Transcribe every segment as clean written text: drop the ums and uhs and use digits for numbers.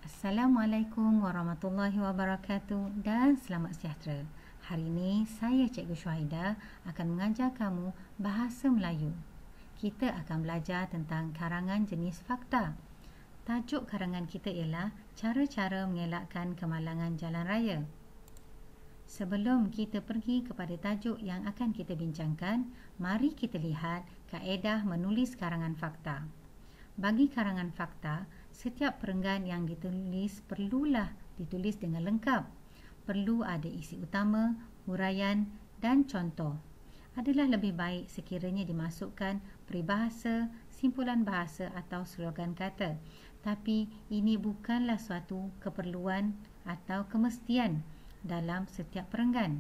Assalamualaikum warahmatullahi wabarakatuh dan selamat sejahtera. Hari ini saya Cikgu Syuhaida akan mengajar kamu bahasa Melayu. Kita akan belajar tentang karangan jenis fakta. Tajuk karangan kita ialah cara-cara mengelakkan kemalangan jalan raya. Sebelum kita pergi kepada tajuk yang akan kita bincangkan, mari kita lihat kaedah menulis karangan fakta. Bagi karangan fakta, setiap perenggan yang ditulis perlulah ditulis dengan lengkap. Perlu ada isi utama, huraian dan contoh. Adalah lebih baik sekiranya dimasukkan peribahasa, simpulan bahasa atau slogan kata. Tapi ini bukanlah suatu keperluan atau kemestian dalam setiap perenggan.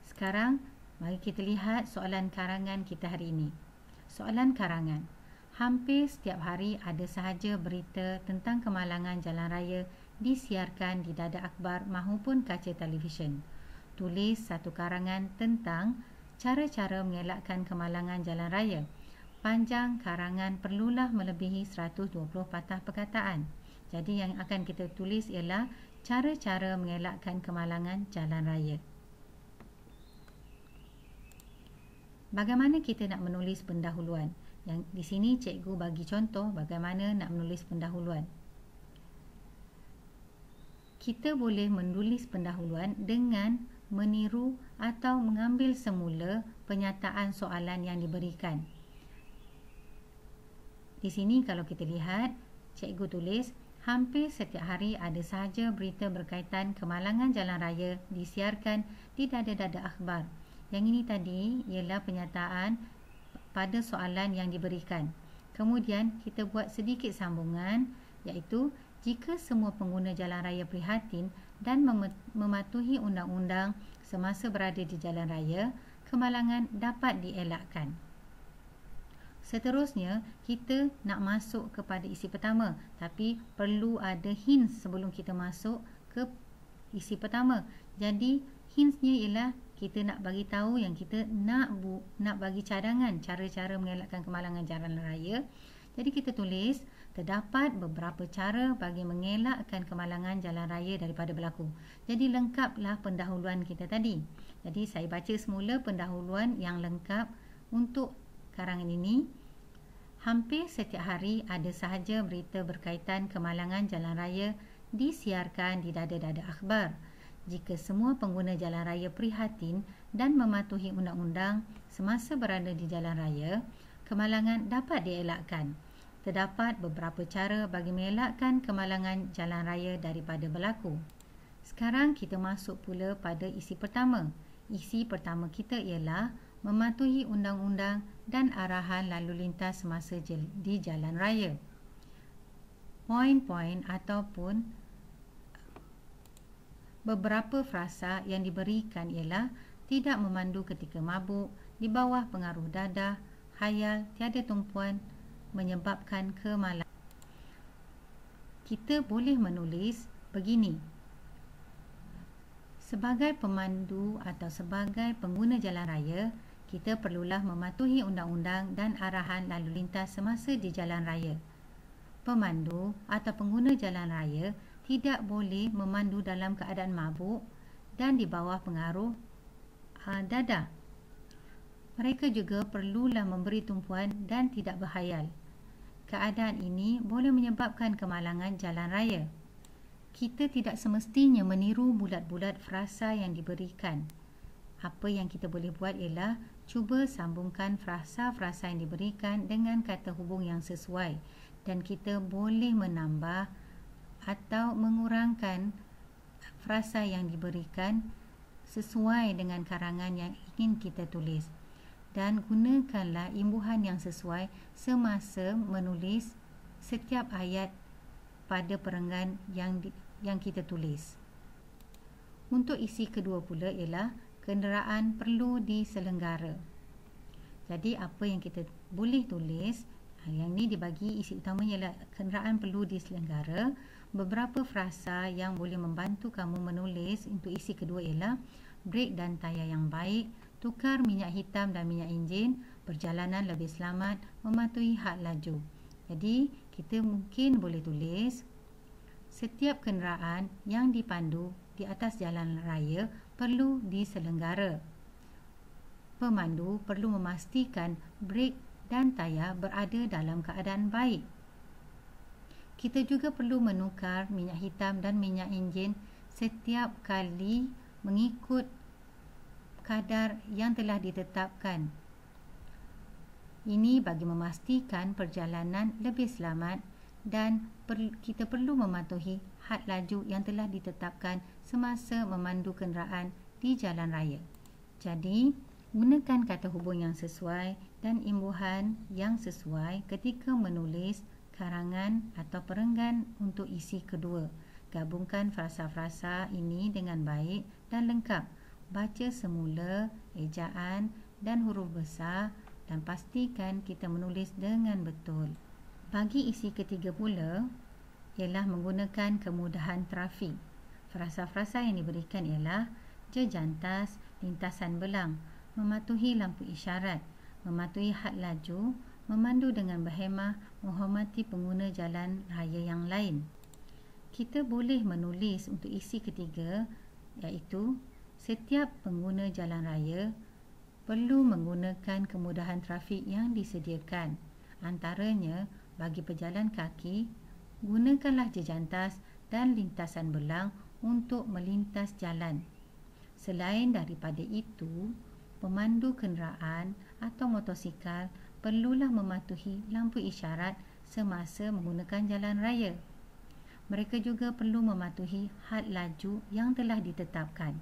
Sekarang, mari kita lihat soalan karangan kita hari ini. Soalan karangan. Hampir setiap hari ada sahaja berita tentang kemalangan jalan raya disiarkan di dada akhbar mahupun kaca televisyen. Tulis satu karangan tentang cara-cara mengelakkan kemalangan jalan raya. Panjang karangan perlulah melebihi 120 patah perkataan. Jadi yang akan kita tulis ialah cara-cara mengelakkan kemalangan jalan raya. Bagaimana kita nak menulis pendahuluan? Yang di sini cikgu bagi contoh bagaimana nak menulis pendahuluan. Kita boleh menulis pendahuluan dengan meniru atau mengambil semula penyataan soalan yang diberikan. Di sini kalau kita lihat, cikgu tulis, hampir setiap hari ada sahaja berita berkaitan kemalangan jalan raya disiarkan di dada-dada akhbar. Yang ini tadi ialah penyataan pada soalan yang diberikan. Kemudian kita buat sedikit sambungan, iaitu jika semua pengguna jalan raya prihatin dan mematuhi undang-undang semasa berada di jalan raya, kemalangan dapat dielakkan. Seterusnya, kita nak masuk kepada isi pertama, tapi perlu ada hints sebelum kita masuk ke isi pertama. Jadi, hintsnya ialah kita nak bagi tahu yang kita nak bagi cadangan cara-cara mengelakkan kemalangan jalan raya. Jadi kita tulis, terdapat beberapa cara bagi mengelakkan kemalangan jalan raya daripada berlaku. Jadi lengkaplah pendahuluan kita tadi. Jadi saya baca semula pendahuluan yang lengkap untuk karangan ini. Hampir setiap hari ada sahaja berita berkaitan kemalangan jalan raya disiarkan di dada-dada akhbar. Jika semua pengguna jalan raya prihatin dan mematuhi undang-undang semasa berada di jalan raya, kemalangan dapat dielakkan. Terdapat beberapa cara bagi mengelakkan kemalangan jalan raya daripada berlaku. Sekarang kita masuk pula pada isi pertama. Isi pertama kita ialah mematuhi undang-undang dan arahan lalu lintas semasa di jalan raya. Poin-poin ataupun beberapa frasa yang diberikan ialah tidak memandu ketika mabuk, di bawah pengaruh dadah, khayal, tiada tumpuan menyebabkan kemalangan. Kita boleh menulis begini. Sebagai pemandu atau sebagai pengguna jalan raya, kita perlulah mematuhi undang-undang dan arahan lalu lintas semasa di jalan raya. Pemandu atau pengguna jalan raya tidak boleh memandu dalam keadaan mabuk dan di bawah pengaruh dadah. Mereka juga perlulah memberi tumpuan dan tidak berkhayal. Keadaan ini boleh menyebabkan kemalangan jalan raya. Kita tidak semestinya meniru bulat-bulat frasa yang diberikan. Apa yang kita boleh buat ialah cuba sambungkan frasa-frasa yang diberikan dengan kata hubung yang sesuai, dan kita boleh menambah atau mengurangkan frasa yang diberikan sesuai dengan karangan yang ingin kita tulis, dan gunakanlah imbuhan yang sesuai semasa menulis setiap ayat pada perenggan yang kita tulis. Untuk isi kedua pula ialah kenderaan perlu diselenggara. Jadi apa yang kita boleh tulis, yang ni dibagi isi utamanya ialah kenderaan perlu diselenggara. Beberapa frasa yang boleh membantu kamu menulis untuk isi kedua ialah brek dan tayar yang baik, tukar minyak hitam dan minyak enjin, perjalanan lebih selamat, mematuhi had laju. Jadi kita mungkin boleh tulis, setiap kenderaan yang dipandu di atas jalan raya perlu diselenggara. Pemandu perlu memastikan brek dan tayar berada dalam keadaan baik. Kita juga perlu menukar minyak hitam dan minyak enjin setiap kali mengikut kadar yang telah ditetapkan. Ini bagi memastikan perjalanan lebih selamat dan kita perlu mematuhi had laju yang telah ditetapkan semasa memandu kenderaan di jalan raya. Jadi, gunakan kata hubung yang sesuai dan imbuhan yang sesuai ketika menulis karangan atau perenggan untuk isi kedua. Gabungkan frasa-frasa ini dengan baik dan lengkap. Baca semula, ejaan dan huruf besar dan pastikan kita menulis dengan betul. Bagi isi ketiga pula ialah menggunakan kemudahan trafik. Frasa-frasa yang diberikan ialah jejantas, lintasan belang, mematuhi lampu isyarat, mematuhi had laju, memandu dengan berhemah, menghormati pengguna jalan raya yang lain. Kita boleh menulis untuk isi ketiga iaitu setiap pengguna jalan raya perlu menggunakan kemudahan trafik yang disediakan. Antaranya, bagi pejalan kaki, gunakanlah jejantas dan lintasan belang untuk melintas jalan. Selain daripada itu, pemandu kenderaan atau motosikal perlulah mematuhi lampu isyarat semasa menggunakan jalan raya. Mereka juga perlu mematuhi had laju yang telah ditetapkan.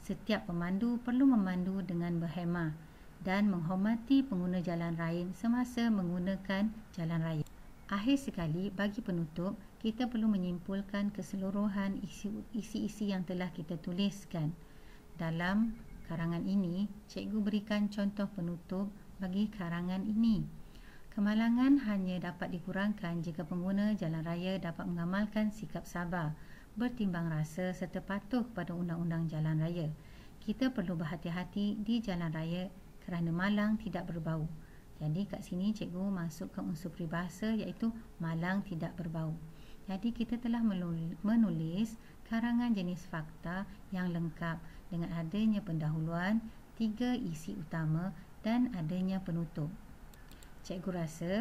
Setiap pemandu perlu memandu dengan berhemah dan menghormati pengguna jalan raya semasa menggunakan jalan raya. Akhir sekali, bagi penutup, kita perlu menyimpulkan keseluruhan isi-isi yang telah kita tuliskan. Dalam karangan ini, cikgu berikan contoh penutup bagi karangan ini. Kemalangan hanya dapat dikurangkan jika pengguna jalan raya dapat mengamalkan sikap sabar, bertimbang rasa serta patuh pada undang-undang jalan raya. Kita perlu berhati-hati di jalan raya kerana malang tidak berbau. Jadi kat sini cikgu masukkan unsur peribahasa iaitu malang tidak berbau. Jadi kita telah menulis karangan jenis fakta yang lengkap dengan adanya pendahuluan, 3 isi utama dan adanya penutup. Cikgu rasa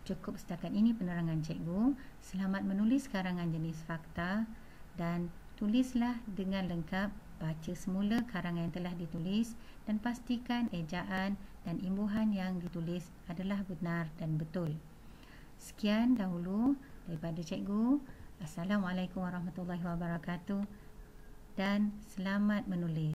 cukup setakat ini penerangan cikgu. Selamat menulis karangan jenis fakta dan tulislah dengan lengkap. Baca semula karangan yang telah ditulis dan pastikan ejaan dan imbuhan yang ditulis adalah benar dan betul. Sekian dahulu daripada cikgu. Assalamualaikum warahmatullahi wabarakatuh dan selamat menulis.